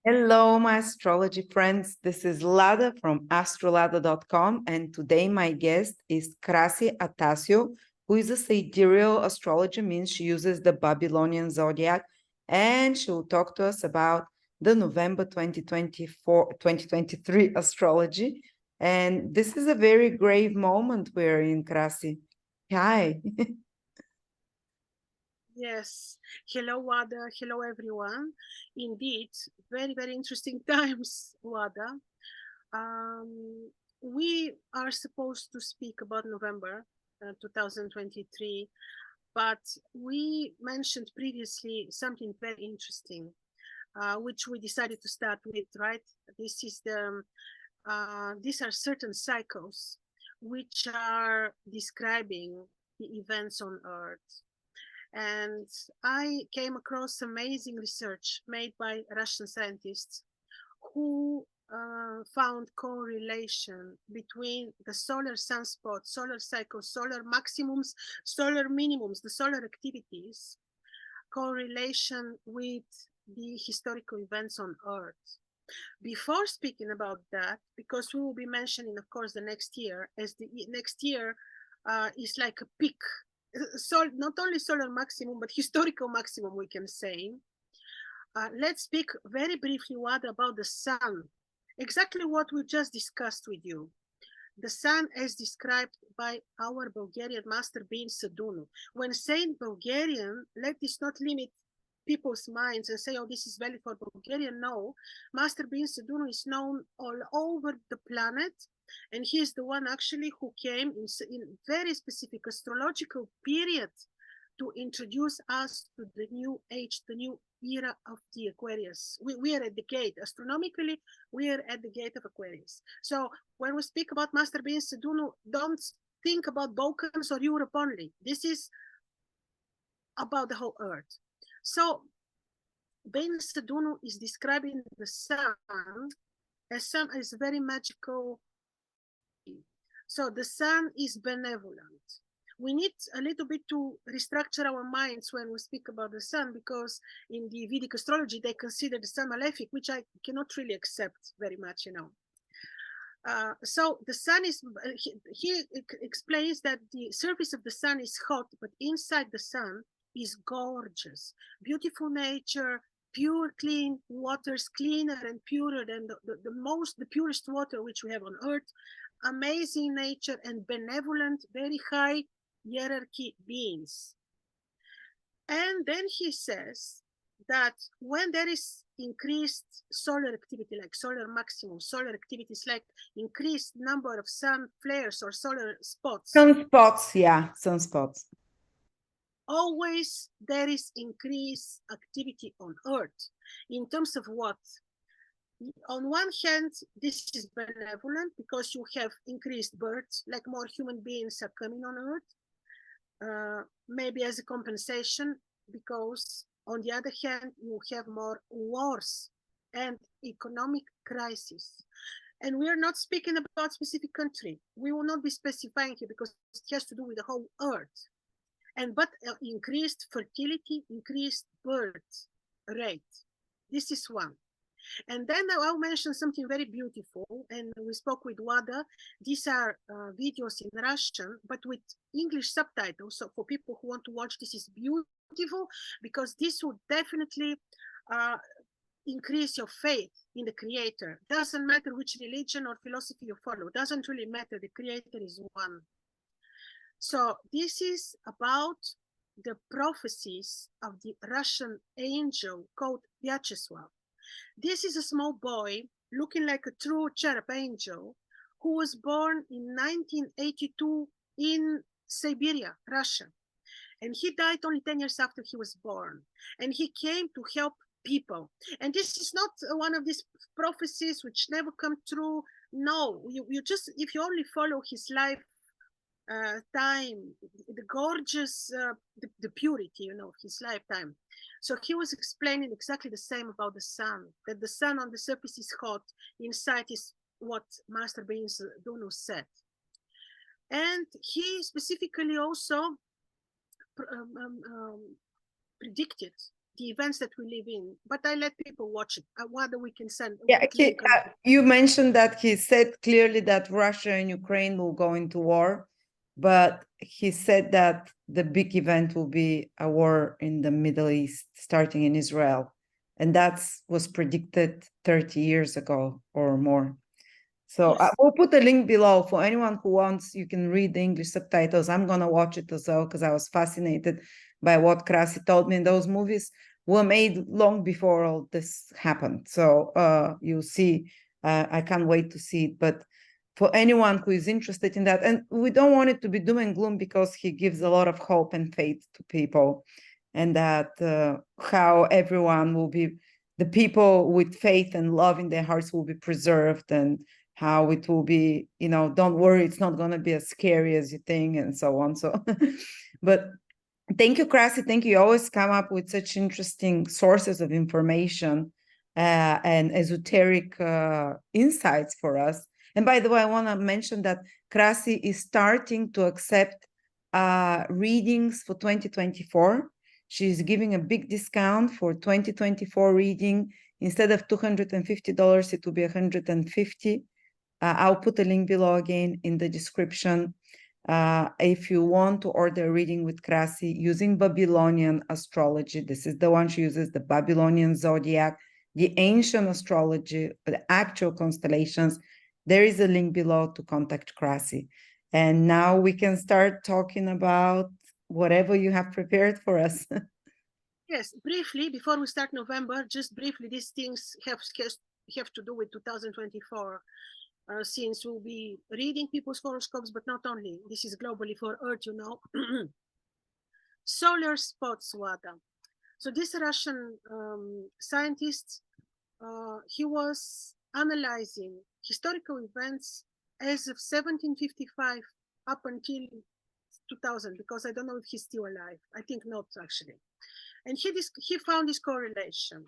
Hello, my astrology friends. This is Lada from Astrolada.com, and today my guest is Krasi Atasio, who is a sidereal astrologer, means she uses the Babylonian zodiac, and she will talk to us about the November 2023 astrology. And this is a very grave moment we're in, Krasi. Hi. Yes. Hello, Wada. Hello, everyone. Indeed, very, very interesting times, Wada. Um, we are supposed to speak about November 2023, but we mentioned previously something very interesting, which we decided to start with, right? These are certain cycles which are describing the events on Earth. And I came across amazing research made by Russian scientists who found correlation between the solar sunspots, solar cycles, solar maximums, solar minimums, the solar activities, correlation with the historical events on Earth. Before speaking about that, because we will be mentioning, of course, the next year, as the next year is like a peak, so not only solar maximum, but historical maximum, we can say. Let's speak very briefly, Wad, about the sun. Exactly what we just discussed with you. The sun as described by our Bulgarian master being Sadunu. When saying Bulgarian, let this not limit people's minds and say, oh, this is valid for Bulgarian. No, Master Bin Sadunu is known all over the planet, and he is the one actually who came in very specific astrological period to introduce us to the new age, the new era of the Aquarius. We are at the gate. Astronomically, we are at the gate of Aquarius. So when we speak about Master Bin Sadunu, don't think about Balkans or Europe only. This is about the whole Earth. So Ben Sadunu is describing the sun as very magical. So the sun is benevolent. We need a little bit to restructure our minds when we speak about the sun, because in the Vedic astrology, they consider the sun malefic, which I cannot really accept very much, So the sun is, he explains that the surface of the sun is hot, but inside the sun is gorgeous, beautiful nature, pure, clean waters, cleaner and purer than the purest water which we have on Earth, amazing nature and benevolent, very high hierarchy beings. And then he says that when there is increased solar activity, like solar maximum, solar activities like increased number of sun flares or solar spots. Sunspots, yeah, sunspots. Always there is increased activity on Earth. In terms of what? On one hand, this is benevolent because you have increased births, like more human beings are coming on Earth. Maybe as a compensation, because on the other hand, you have more wars and economic crisis. And we are not speaking about specific country. We will not be specifying here because it has to do with the whole Earth. But increased fertility, increased birth rate. This is one. And then I'll mention something very beautiful, and we spoke with Wada. These are videos in Russian, but with English subtitles. So for people who want to watch, this is beautiful, because this will definitely increase your faith in the Creator. Doesn't matter which religion or philosophy you follow. Doesn't really matter. The Creator is one. So this is about the prophecies of the Russian angel called Vyacheslav. This is a small boy looking like a true cherub angel who was born in 1982 in Siberia, Russia. And he died only 10 years after he was born. And he came to help people. And this is not one of these prophecies which never come true. No, you just, if you only follow his life, time, the gorgeous, the purity, his lifetime. So he was explaining exactly the same about the sun, that the sun on the surface is hot, inside is what Master Bin Sadunu said. And he specifically also predicted the events that we live in, but I let people watch it. Whether we can send. Yeah, you mentioned that he said clearly that Russia and Ukraine will go into war, but he said that the big event will be a war in the Middle East, starting in Israel. And that was predicted 30 years ago or more. So Yes. I will put a link below for anyone who wants. You can read the English subtitles. I'm going to watch it as well because I was fascinated by what Krasi told me. Those movies were made long before all this happened. So you'll see. I can't wait to see it. But for anyone who is interested in that, and we don't want it to be doom and gloom because he gives a lot of hope and faith to people, and that how everyone will be, the people with faith and love in their hearts will be preserved, and how it will be, don't worry, it's not going to be as scary as you think, and so on. So, but thank you, Krasi. Thank you. You always come up with such interesting sources of information and esoteric insights for us. And by the way, I want to mention that Krasi is starting to accept readings for 2024. She's giving a big discount for 2024 reading. Instead of $250, it will be $150. I'll put a link below again in the description. If you want to order a reading with Krasi using Babylonian astrology, this is the one she uses, the Babylonian zodiac, the ancient astrology, the actual constellations. There is a link below to contact Krasi. And now we can start talking about whatever you have prepared for us. Yes, briefly, before we start November, just briefly, these things have to do with 2024. Since we'll be reading people's horoscopes, but not only. This is globally for Earth, Solar spots, Wada. So this Russian scientist, he was analyzing historical events as of 1755 up until 2000, because I don't know if he's still alive. I think not, actually. And he found this correlation.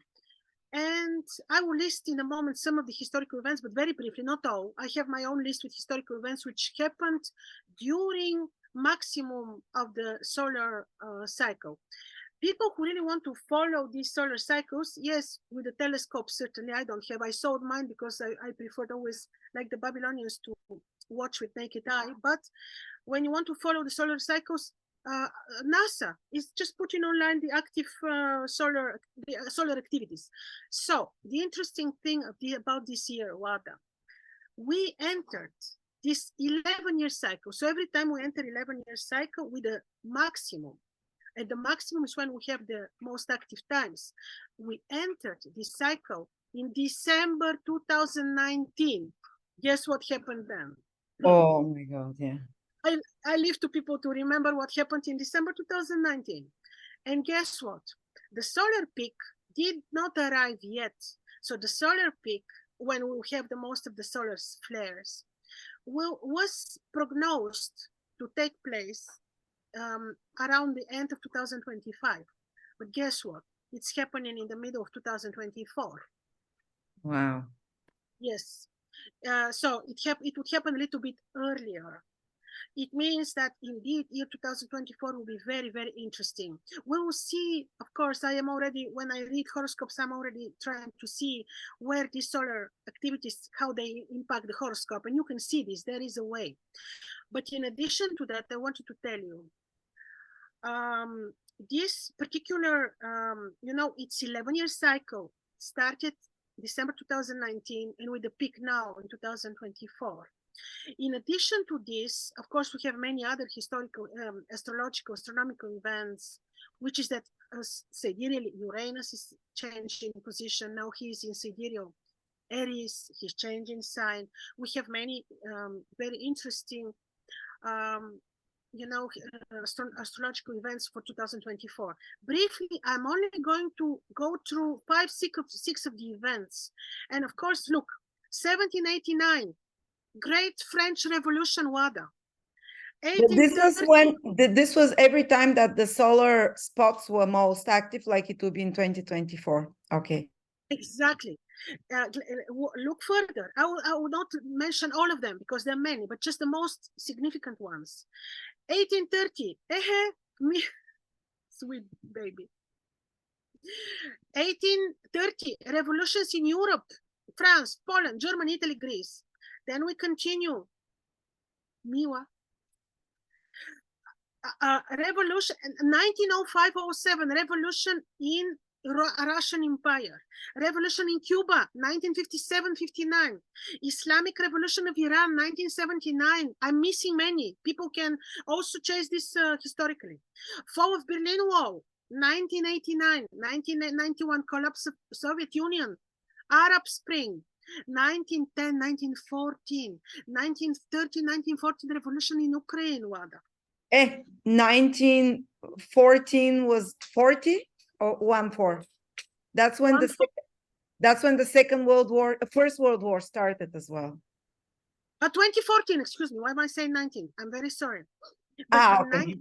And I will list in a moment some of the historical events, but very briefly, not all. I have my own list with historical events which happened during maximum of the solar cycle. People who really want to follow these solar cycles, yes, with a telescope, certainly I don't have. I sold mine because I preferred always, like the Babylonians, to watch with naked eye. But when you want to follow the solar cycles, NASA is just putting online the active solar activities. So the interesting thing about this year, Wada, we entered this 11-year cycle. So every time we enter 11-year cycle with a maximum, and the maximum is when we have the most active times. We entered this cycle in December 2019. Guess what happened then? Oh my God, yeah. I leave to people to remember what happened in December 2019. And guess what? The solar peak did not arrive yet. So the solar peak, when we have the most of the solar flares, was prognosed to take place around the end of 2025. But guess what? It's happening in the middle of 2024. Wow. Yes. So it would happen a little bit earlier. It means that indeed year 2024 will be very, very interesting. We will see, of course, when I read horoscopes, I'm already trying to see where these solar activities, how they impact the horoscope. And you can see this, there is a way. But in addition to that, I wanted to tell you, this particular, it's 11-year cycle, started December 2019, and with the peak now in 2024. In addition to this, of course, we have many other historical, astronomical events, which is that Sidereal Uranus is changing position. Now he's in Sidereal Aries, he's changing sign. We have many very interesting, astrological events for 2024. Briefly, I'm only going to go through 6 of the events. And of course, look, 1789. Great French Revolution, Wada. This was every time that the solar spots were most active, like it will be in 2024. Okay. Exactly. Look further. I will not mention all of them because there are many, but just the most significant ones. 1830. Me, sweet baby. 1830, revolutions in Europe, France, Poland, Germany, Italy, Greece. Then we continue. Miwa. Revolution, 1905-07, revolution in Russian Empire, revolution in Cuba, 1957-59, Islamic Revolution of Iran, 1979. I'm missing many. People can also chase this historically. Fall of Berlin Wall, 1989, 1991, collapse of Soviet Union, Arab Spring, 1910, 1914, 1930, 1914, revolution in Ukraine, Wada. 1914 was 40 or 14? That's when the Second World War, First World War started as well. 2014, excuse me. Why am I saying 19? I'm very sorry. Okay.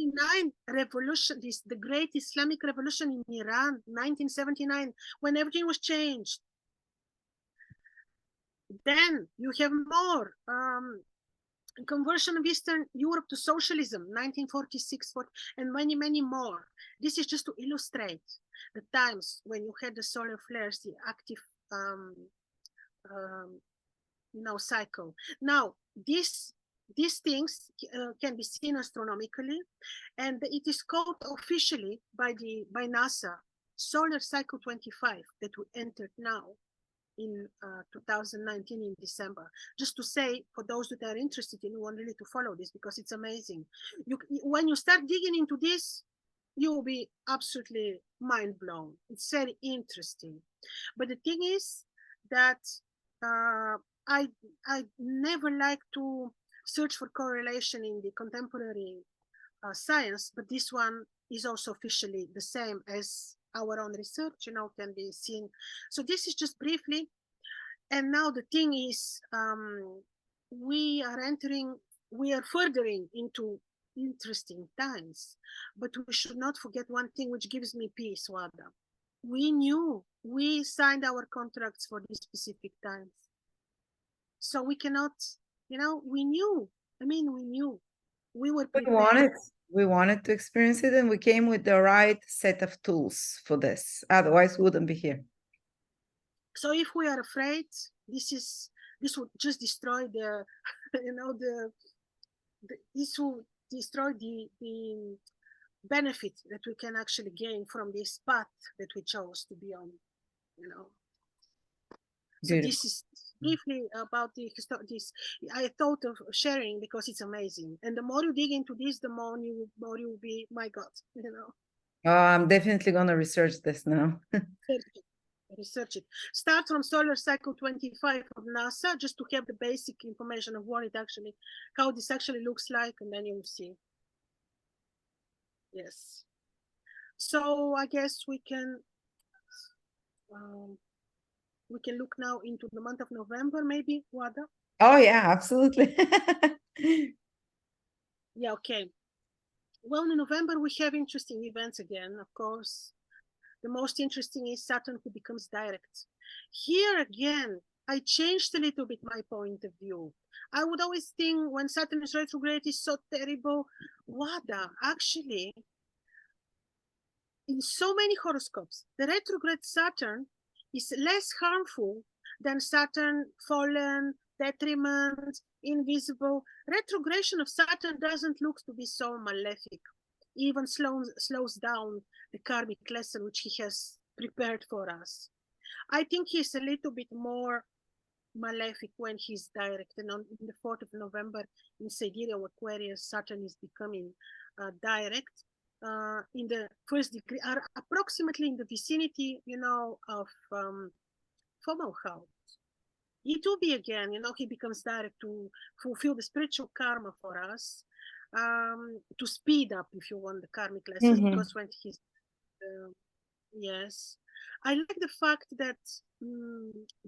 1959 revolution, the great Islamic revolution in Iran, 1979, when everything was changed. Then you have more. Conversion of Eastern Europe to socialism, 1946, and many, many more. This is just to illustrate the times when you had the solar flares, the active, cycle. Now, these things can be seen astronomically, and it is called officially by NASA Solar Cycle 25 that we entered now in 2019 in December. Just to say, for those that are interested in, you want really to follow this because it's amazing. When you start digging into this, you will be absolutely mind blown. It's very interesting. But the thing is that I never like to search for correlation in the contemporary science, but this one is also officially the same as our own research, can be seen. So this is just briefly. And now the thing is, we are furthering into interesting times, but we should not forget one thing which gives me peace, Wada. We signed our contracts for these specific times. So we cannot, we knew. We were prepared. We wanted to experience it, and we came with the right set of tools for this. Otherwise, we wouldn't be here. So if we are afraid, this would just destroy this will destroy the benefit that we can actually gain from this path that we chose to be on, So this is briefly about this. I thought of sharing because it's amazing. And the more you dig into this, the more you will be, my God, Oh, I'm definitely going to research this now. Research it. Start from Solar Cycle 25 of NASA, just to have the basic information of how this actually looks like, and then you'll see. Yes. So I guess we can look now into the month of November, maybe, Wada? Oh, yeah, absolutely. Yeah, okay. Well, in November, we have interesting events again, of course. The most interesting is Saturn, who becomes direct. Here again, I changed a little bit my point of view. I would always think when Saturn is retrograde, is so terrible. Wada, actually, in so many horoscopes, the retrograde Saturn is less harmful than Saturn fallen, detriment, invisible. Retrogression of Saturn doesn't look to be so malefic. Even slows down the karmic lesson which he has prepared for us. I think he's a little bit more malefic when he's direct. And on the 4th of November in Sidereal Aquarius, Saturn is becoming direct in the first degree, are approximately in the vicinity, of Fomalhaut. It will be again, he becomes direct to fulfill the spiritual karma for us. To speed up, if you want, the karmic lessons, because when he's yes, I like the fact that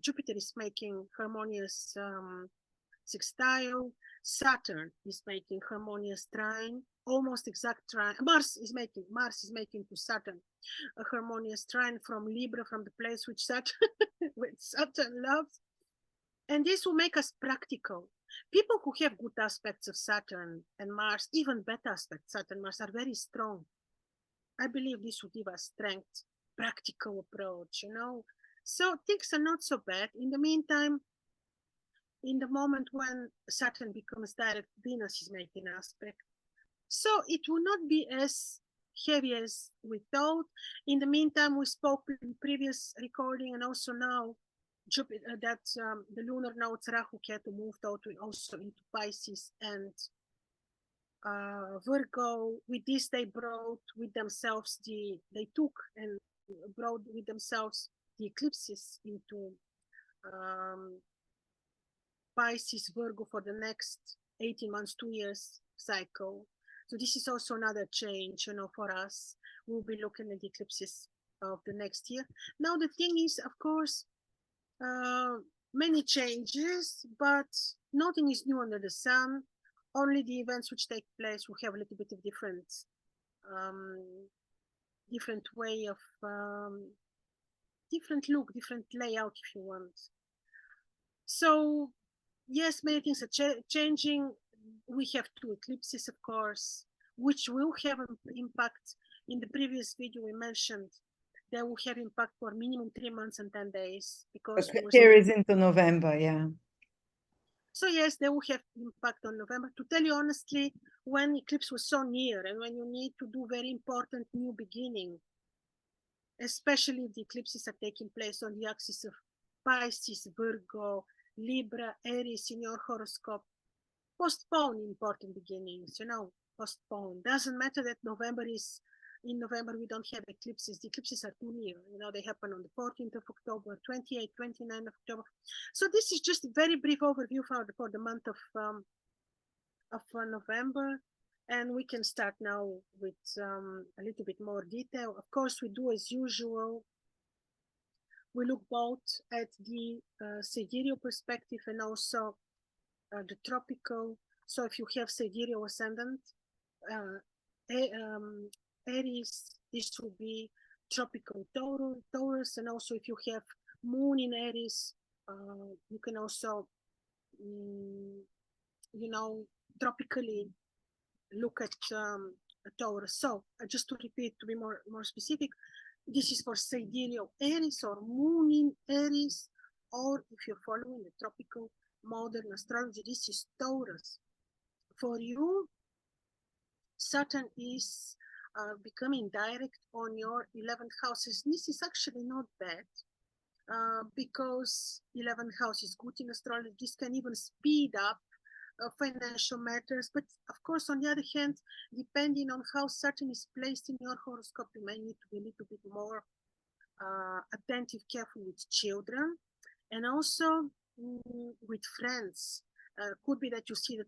Jupiter is making harmonious sextile, Saturn is making harmonious trine, almost exact trine. Mars is making to Saturn a harmonious trine from Libra, from the place which Saturn loves, and this will make us practical. People who have good aspects of Saturn and Mars, even better aspects, Saturn and Mars, are very strong. I believe this will give us strength practical approach, you know. So things are not so bad. In the meantime, in the moment when Saturn becomes direct, Venus is making aspect. So it will not be as heavy as we thought. In the meantime, we spoke in previous recording and also now Jupiter, that the lunar nodes Rahu Ketu moved out also into Pisces and Virgo. With this, they brought with themselves they took and brought with themselves the eclipses into Pisces, Virgo for the next 18 months, 2 years cycle. So this is also another change, you know, for us. We'll be looking at the eclipses of the next year. Now, the thing is, of course, many changes, but nothing is new under the sun. Only the events which take place will have a little bit of different way of, different look, different layout, if you want. So, yes, many things are changing. We have 2 eclipses, of course, which will have an impact. In the previous video, we mentioned they will have impact for minimum 3 months and 10 days because carries into November, yeah. So yes, they will have impact on November. To tell you honestly, when eclipse was so near and when you need to do very important new beginning, especially if the eclipses are taking place on the axis of Pisces, Virgo, Libra, Aries in your horoscope, postpone important beginnings, you know, postpone. Doesn't matter that in November we don't have eclipses. The eclipses are too near. You know, they happen on the 14th of October, 28th, 29th of October. So this is just a very brief overview for the month of November. And we can start now with a little bit more detail. Of course, we do as usual. We look both at the sidereal perspective and also the tropical. So if you have sidereal ascendant, Aries, this will be tropical Taurus, and also if you have moon in Aries, you can also, you know, tropically look at Taurus. So just to repeat, to be more specific, this is for sidereal Aries or moon in Aries, or if you're following the tropical modern astrology, this is Taurus. For you, Saturn is becoming direct on your 11th houses. This is actually not bad because 11th house is good in astrology. This can even speed up financial matters. But of course, on the other hand, depending on how Saturn is placed in your horoscope, you may need to be a little bit more attentive, careful with children, and also with friends. Could be that you see the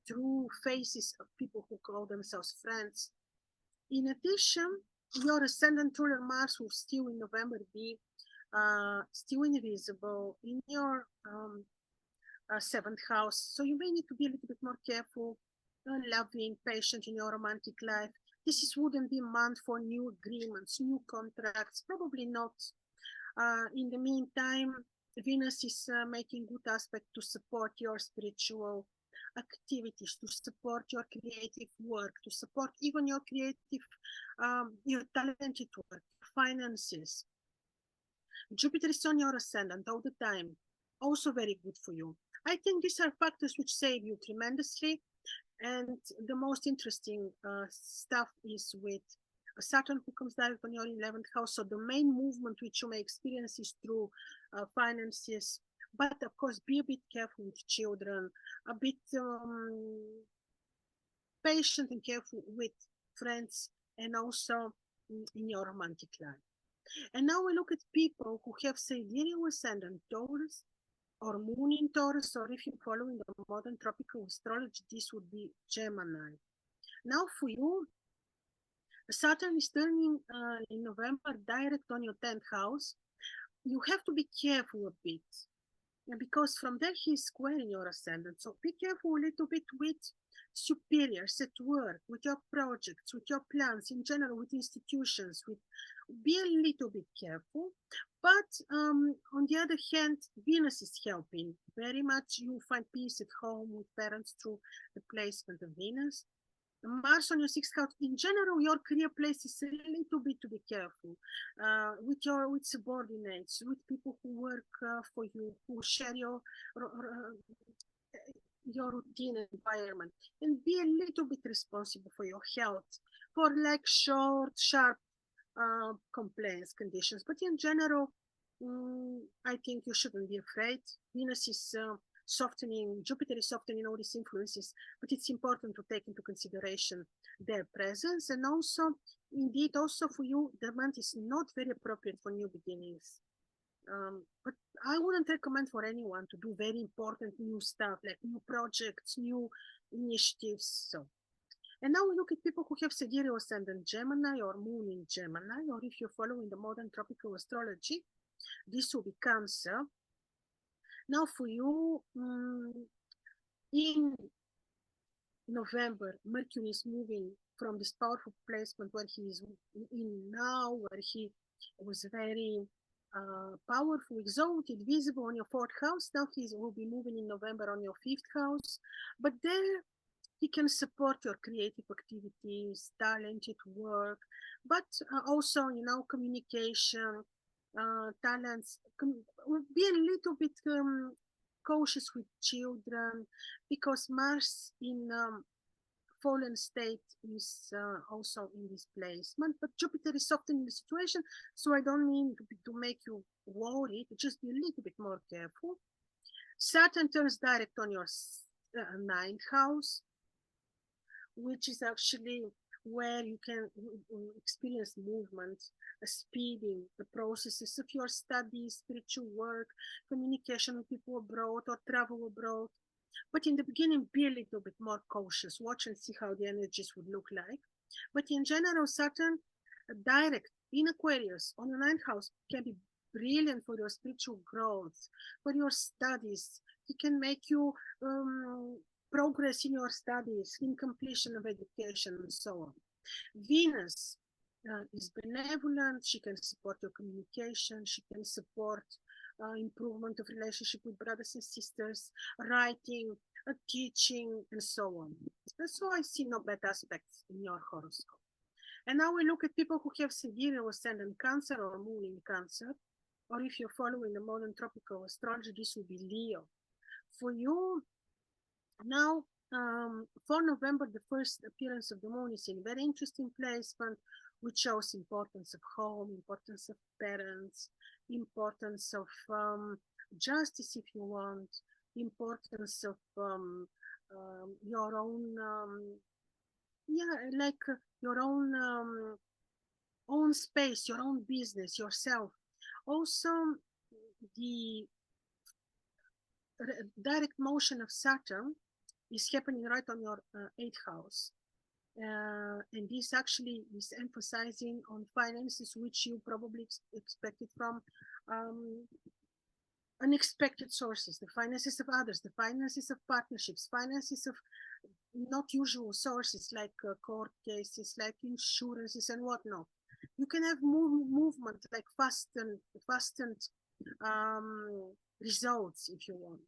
true faces of people who call themselves friends. In addition, your ascendant ruler Mars will still in November be still invisible in your 7th house. So you may need to be a little bit more careful, loving, patient in your romantic life. This wouldn't be a month for new agreements, new contracts, probably not. In the meantime, Venus is making good aspect to support your spiritual activities, to support your creative work, to support even your creative, your talented work, finances. Jupiter is on your ascendant all the time, also very good for you. I think these are factors which save you tremendously. And the most interesting stuff is with Saturn, who comes direct on your 11th house. So the main movement which you may experience is through finances. But of course, be a bit careful with children, a bit patient and careful with friends, and also in your romantic life. And now we look at people who have sidereal ascendant Taurus or moon in Taurus, or if you're following the modern tropical astrology, this would be Gemini. Now for you, Saturn is turning in November direct on your 10th house. You have to be careful a bit, because from there he's squaring your ascendant. So be careful a little bit with superiors at work, with your projects, with your plans in general, with institutions. Be a little bit careful. But on the other hand, Venus is helping very much. You find peace at home with parents through the placement of Venus. Mars on your sixth house. In general, your career place is a little bit to be careful with subordinates, with people who work for you, who share your routine environment, and be a little bit responsible for your health, for like short, sharp complaints conditions. But in general, I think you shouldn't be afraid. Venus is softening, Jupiter is softening all these influences, but it's important to take into consideration their presence. And also, indeed, also for you, the month is not very appropriate for new beginnings. But I wouldn't recommend for anyone to do very important new stuff, like new projects, new initiatives. So, and now we look at people who have Sidereal ascendant Gemini or Moon in Gemini, or if you're following the modern tropical astrology, this will be Cancer. Now for you, in November, Mercury is moving from this powerful placement where he is in now, where he was very powerful, exalted, visible on your fourth house. Now he will be moving in November on your fifth house. But there he can support your creative activities, talented work, but also, communication, talents. Be a little bit cautious with children, because Mars in fallen state is also in this placement, but Jupiter is softening the situation, so I don't mean to make you worried, just be a little bit more careful. Saturn turns direct on your ninth house, which is actually where you can experience movement, speeding the processes of your studies, spiritual work, communication with people abroad or travel abroad. But in the beginning, be a little bit more cautious. Watch and see how the energies would look like. But in general, Saturn direct in Aquarius on your ninth house can be brilliant for your spiritual growth, for your studies. It can make you progress in your studies, in completion of education, and so on. Venus is benevolent. She can support your communication. She can support improvement of relationship with brothers and sisters, writing, teaching, and so on. And so I see no bad aspects in your horoscope. And now we look at people who have Sidereal ascendant Cancer or Moon in Cancer, or if you're following the modern tropical astrology, this will be Leo. For you, now, for November, the first appearance of the moon is in a very interesting placement, which shows importance of home, importance of parents, importance of justice, if you want, importance of your own, your own space, your own business, yourself. Also, the direct motion of Saturn is happening right on your eighth house. And this actually is emphasizing on finances, which you probably expected from unexpected sources, the finances of others, the finances of partnerships, finances of not usual sources like court cases, like insurances and whatnot. You can have movement like fastened results if you want.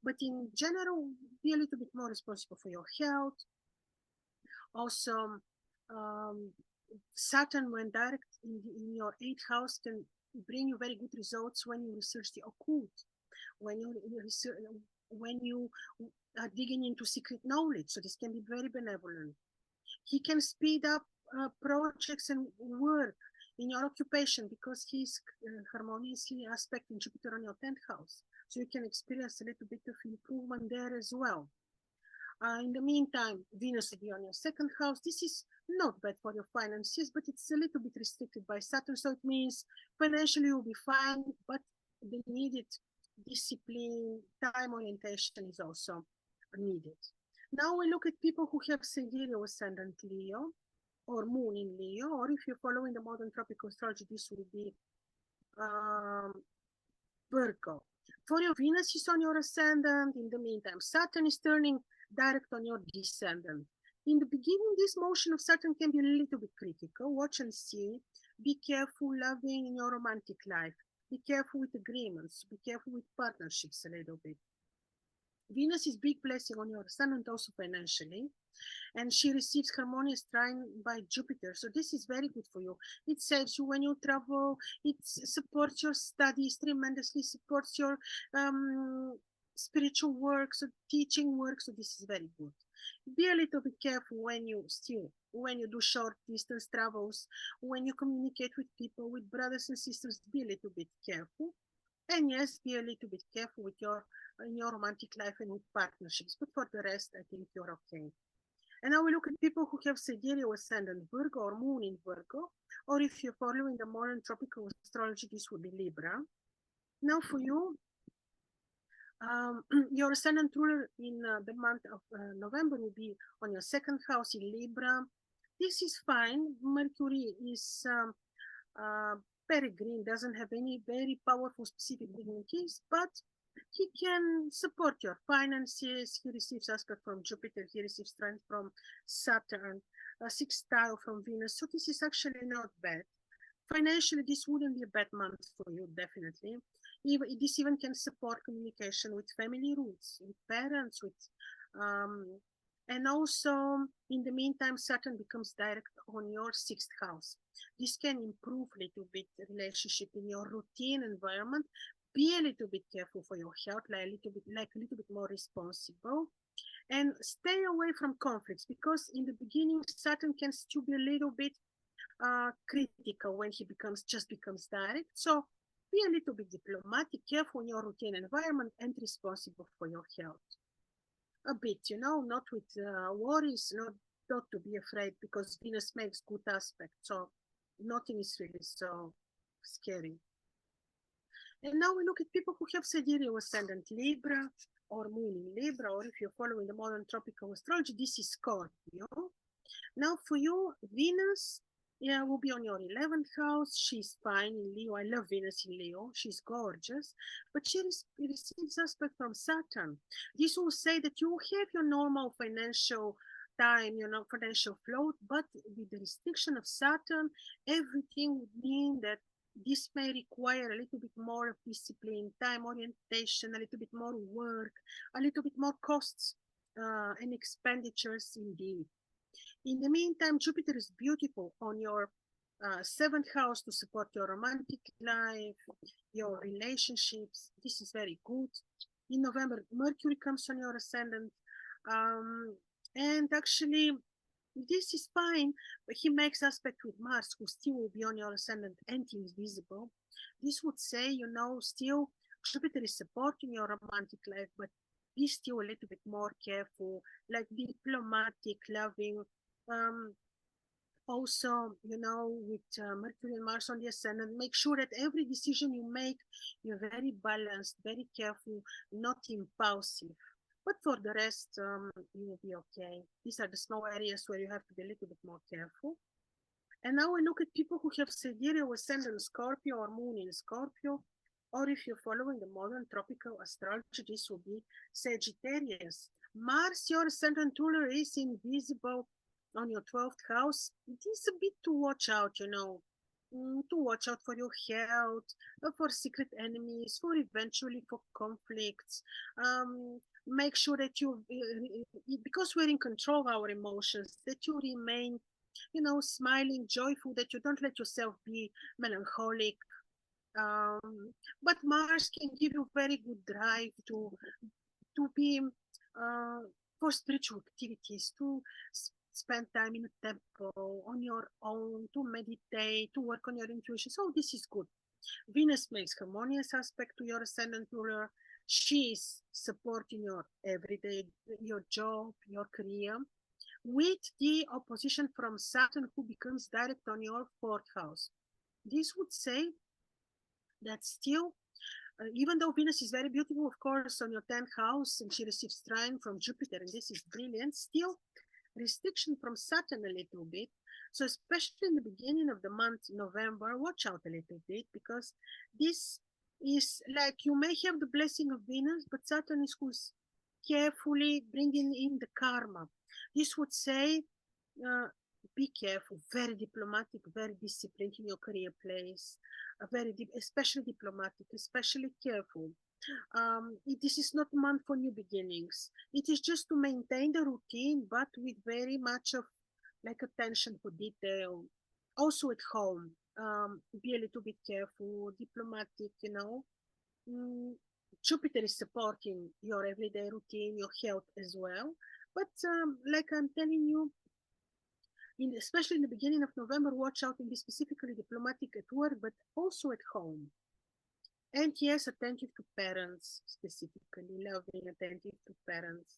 But in general, be a little bit more responsible for your health. Also, Saturn, when direct in your eighth house, can bring you very good results when you research the occult, when you are digging into secret knowledge. So this can be very benevolent. He can speed up projects and work in your occupation because he's harmoniously aspecting Jupiter on your 10th house. So you can experience a little bit of improvement there as well. In the meantime, Venus will be on your 2nd house. This is not bad for your finances, but it's a little bit restricted by Saturn. So it means financially you'll be fine, but the needed discipline, time orientation is also needed. Now we look at people who have Sidereal ascendant Leo or Moon in Leo, or if you're following the modern tropical astrology, this will be Virgo. For your Venus is on your ascendant. In the meantime, Saturn is turning direct on your descendant. In the beginning, this motion of Saturn can be a little bit critical. Watch and see. Be careful loving in your romantic life. Be careful with agreements. Be careful with partnerships a little bit. Venus is big blessing on your ascendant also financially, and she receives harmonious trine by Jupiter. So this is very good for you. It saves you when you travel. It supports your studies tremendously, supports your spiritual work, so teaching work. So this is very good. Be a little bit careful when you do short distance travels, when you communicate with people, with brothers and sisters. Be a little bit careful. And yes, be a little bit careful with your in your romantic life and with partnerships. But for the rest, I think you're okay. And now we look at people who have sidereal ascendant Virgo or moon in Virgo, or if you're following the modern tropical astrology, this would be Libra. Now for you, your ascendant ruler in the month of November will be on your second house in Libra. This is fine. Mercury is peregrine, doesn't have any very powerful specific dignities, but he can support your finances. He receives aspect from Jupiter. He receives strength from Saturn, a sextile from Venus. So this is actually not bad. Financially, this wouldn't be a bad month for you, definitely. This even can support communication with family roots, with parents, with and also in the meantime, Saturn becomes direct on your sixth house. This can improve a little bit the relationship in your routine environment. Be a little bit careful for your health, like a little bit more responsible, and stay away from conflicts, because in the beginning Saturn can still be a little bit critical when he becomes direct. So be a little bit diplomatic, careful in your routine environment, and responsible for your health. A bit, not with worries, not to be afraid, because Venus makes good aspect. So nothing is really so scary. And now we look at people who have sidereal ascendant Libra or moon in Libra, or if you're following the modern tropical astrology, this is Scorpio. Now for you, Venus will be on your 11th house. She's fine in Leo. I love Venus in Leo. She's gorgeous, but she receives aspect from Saturn. This will say that you have your normal financial time, financial flow, but with the restriction of Saturn, everything would mean that this may require a little bit more of discipline, time orientation, a little bit more work, a little bit more costs and expenditures indeed. In the meantime, Jupiter is beautiful on your seventh house to support your romantic life, your relationships. This is very good. In November, Mercury comes on your ascendant. And actually, this is fine, but he makes aspect with Mars, who still will be on your ascendant and invisible. This would say, still Jupiter is supporting your romantic life, but be still a little bit more careful, like diplomatic, loving. Also, with Mercury and Mars on the ascendant, make sure that every decision you make, you're very balanced, very careful, not impulsive. But for the rest, you will be okay. These are the small areas where you have to be a little bit more careful. And now we look at people who have sidereal ascendant Scorpio or moon in Scorpio, or if you're following the modern tropical astrology, this will be Sagittarius. Mars, your ascendant ruler, is invisible on your 12th house. It is a bit to watch out, to watch out for your health, for secret enemies, for eventually for conflicts. Make sure that because we're in control of our emotions, that you remain, smiling, joyful, that you don't let yourself be melancholic. But Mars can give you very good drive to be for spiritual activities, to spend time in a temple on your own, to meditate, to work on your intuition. So this is good. Venus makes harmonious aspect to your ascendant ruler. She is supporting your everyday, your job, your career, with the opposition from Saturn, who becomes direct on your 4th house. This would say that still, even though Venus is very beautiful, of course, on your 10th house, and she receives trine from Jupiter, and this is brilliant, still restriction from Saturn a little bit. So especially in the beginning of the month, November, watch out a little bit, because this is like you may have the blessing of Venus, but Saturn is who's carefully bringing in the karma. This would say, be careful, very diplomatic, very disciplined in your career place, especially diplomatic, especially careful. This is not a month for new beginnings. It is just to maintain the routine, but with very much of like attention for detail. Also at home, be a little bit careful, diplomatic, Mm, Jupiter is supporting your everyday routine, your health as well. But like I'm telling you, especially in the beginning of November, watch out and be specifically diplomatic at work, but also at home. And yes, attentive to parents, specifically loving, attentive to parents.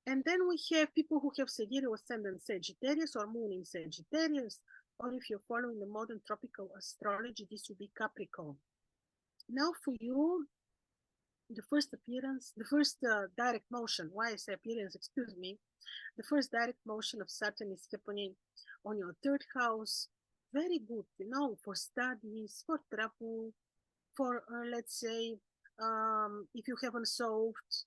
And then we have people who have Sidereal ascendant Sagittarius or moon in Sagittarius, or if you're following the modern tropical astrology, this would be Capricorn. Now for you, the first appearance, the first direct motion, why I say appearance, excuse me, the first direct motion of Saturn is happening on your third house. Very good, for studies, for travel, for, let's say, if you haven't solved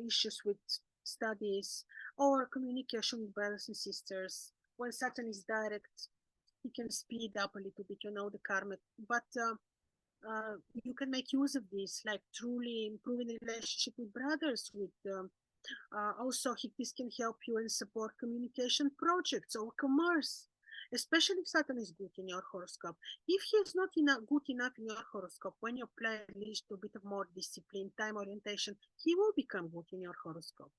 issues with studies or communication with brothers and sisters. When Saturn is direct, he can speed up a little bit, the karmic. But you can make use of this, like truly improving the relationship with brothers. Also, this can help you and support communication projects or commerce, especially if Saturn is good in your horoscope. If he is not good enough in your horoscope, when you apply at least a bit of more discipline, time orientation, he will become good in your horoscope.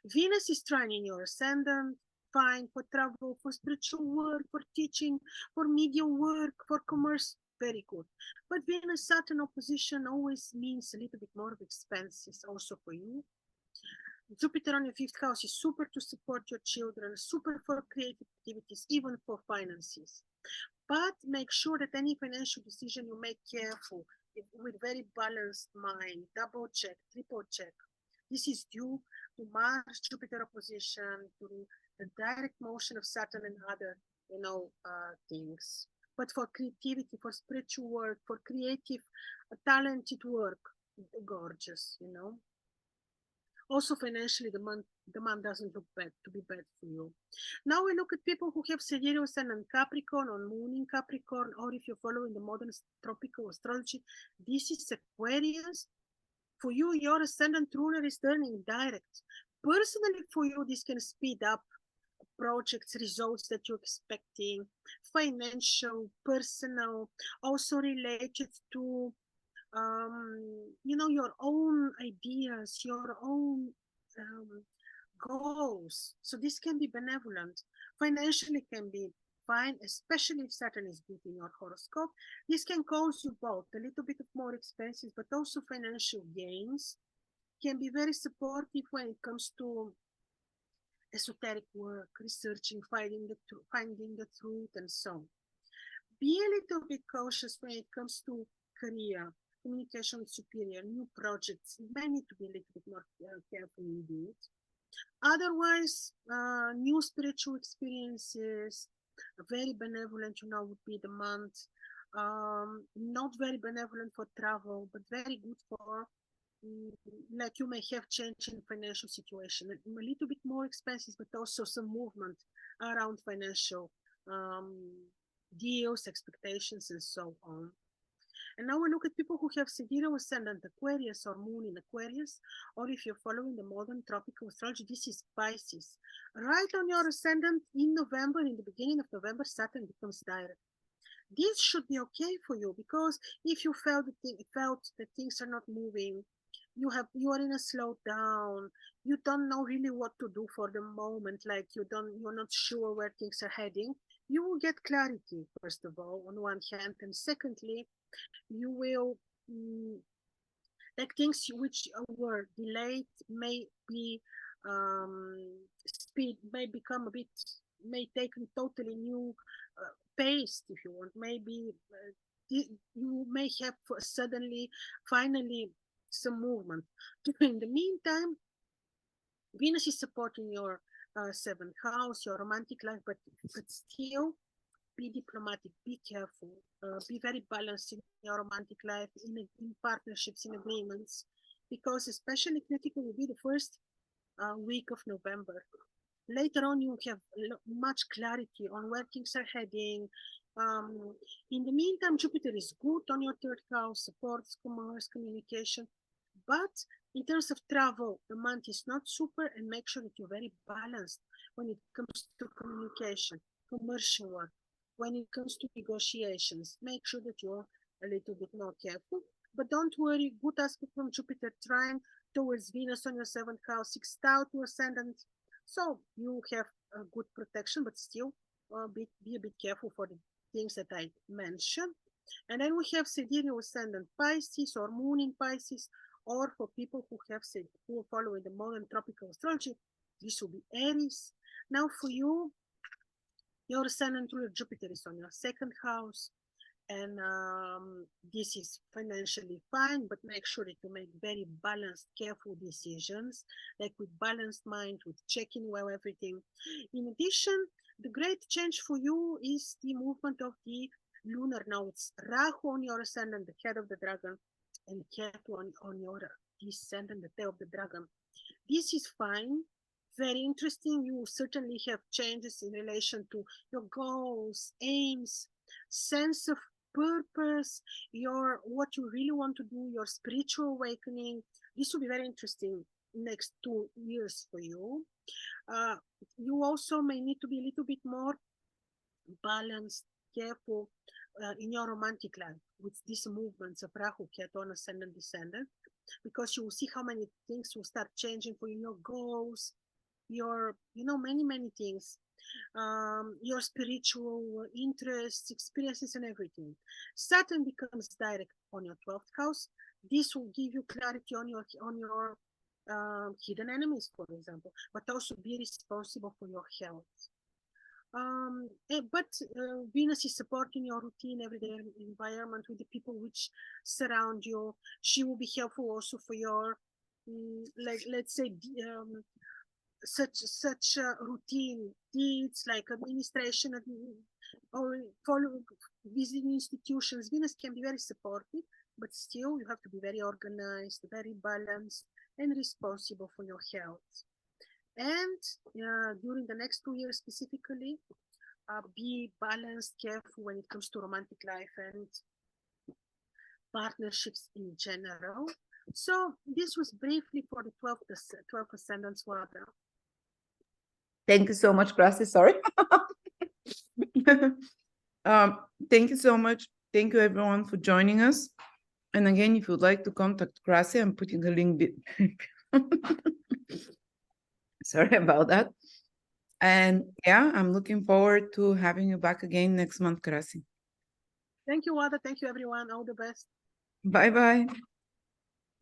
Venus is trine in your ascendant, fine for travel, for spiritual work, for teaching, for media work, for commerce, very good. But Venus Saturn opposition always means a little bit more of expenses also for you. Jupiter on your fifth house is super to support your children, super for creative activities, even for finances. But make sure that any financial decision you make careful, with very balanced mind, double check, triple check. This is due to Mars Jupiter opposition, to the direct motion of Saturn and other, things. But for creativity, for spiritual work, for creative, talented work, gorgeous, Also financially, the month doesn't look bad to be bad for you. Now we look at people who have Sidereal Sun and Capricorn, or Moon in Capricorn, or if you're following the modern tropical astrology, this is Aquarius. For you, your ascendant ruler is turning direct. Personally, for you, this can speed up projects, results that you're expecting, financial, personal, also related to your own ideas, your own goals. So this can be benevolent. Financially can be fine, especially if Saturn is good in your horoscope. This can cause you both a little bit of more expenses, but also financial gains. Can be very supportive when it comes to esoteric work, researching, finding the truth, and so on. Be a little bit cautious when it comes to career, communication with superior, new projects. You may need to be a little bit more careful indeed. Otherwise, new spiritual experiences, very benevolent, would be the month. Not very benevolent for travel, but very good for, like you may have change in financial situation, a little bit more expenses, but also some movement around financial deals, expectations, and so on. And now we look at people who have Sidereal ascendant Aquarius or Moon in Aquarius, or if you're following the modern tropical astrology, this is Pisces. Right on your ascendant in November, in the beginning of November, Saturn becomes direct. This should be okay for you, because if you felt that things are not moving, you are in a slowdown, you don't know really what to do for the moment, like you're not sure where things are heading, you will get clarity, first of all, on one hand, and secondly, you will, like things which were delayed may be may become a bit, may take a totally new pace, if you want. Maybe you may have finally some movement. In the meantime, Venus is supporting your seventh house, your romantic life, but still be diplomatic, be careful, be very balanced in your romantic life, in partnerships, in agreements, because especially critical will be the first week of November. Later on, you have much clarity on where things are heading. In the meantime, Jupiter is good on your third house, supports commerce, communication. But in terms of travel, the month is not super, and make sure that you're very balanced when it comes to communication, commercial work. When it comes to negotiations, make sure that you're a little bit more careful. But don't worry, good aspect from Jupiter trine towards Venus on your seventh house, sixth out to ascendant. So you have a good protection, but still be a bit careful for the things that I mentioned. And then we have Sidereal ascendant Pisces or moon in Pisces, or for people who have said who are following the modern tropical astrology, this will be Aries. Now for you, your ascendant ruler Jupiter is on your second house, and this is financially fine, but make sure that you make very balanced, careful decisions, like with balanced mind, with checking well everything. In addition, the great change for you is the movement of the lunar. Now it's Rahu on your ascendant, the head of the dragon, and Ketu on your descendant, the tail of the dragon. This is fine, very interesting. You certainly have changes in relation to your goals, aims, sense of purpose, your what you really want to do, your spiritual awakening. This will be very interesting next 2 years for you. You also may need to be a little bit more balanced, careful in your romantic life with these movements of Rahu, Ketu, ascendant, descendant, because you will see how many things will start changing for you, your goals, your, many things, your spiritual interests, experiences, and everything. Saturn becomes direct on your 12th house. This will give you clarity on your hidden enemies, for example, but also be responsible for your health. But Venus is supporting your routine, everyday environment with the people which surround you. She will be helpful also for your, let's say, such routine deeds like administration or visiting institutions. Venus can be very supportive, but still you have to be very organized, very balanced, and responsible for your health. And during the next 2 years specifically, be balanced, careful when it comes to romantic life and partnerships in general. So this was briefly for the 12 ascendants. Thank you so much, Krasi. Sorry. Thank you so much. Thank you, everyone, for joining us. And again, if you'd like to contact Krasi, I'm putting a link. Sorry about that. And yeah, I'm looking forward to having you back again next month, Krasi. Thank you, Wada. Thank you, everyone. All the best. Bye-bye.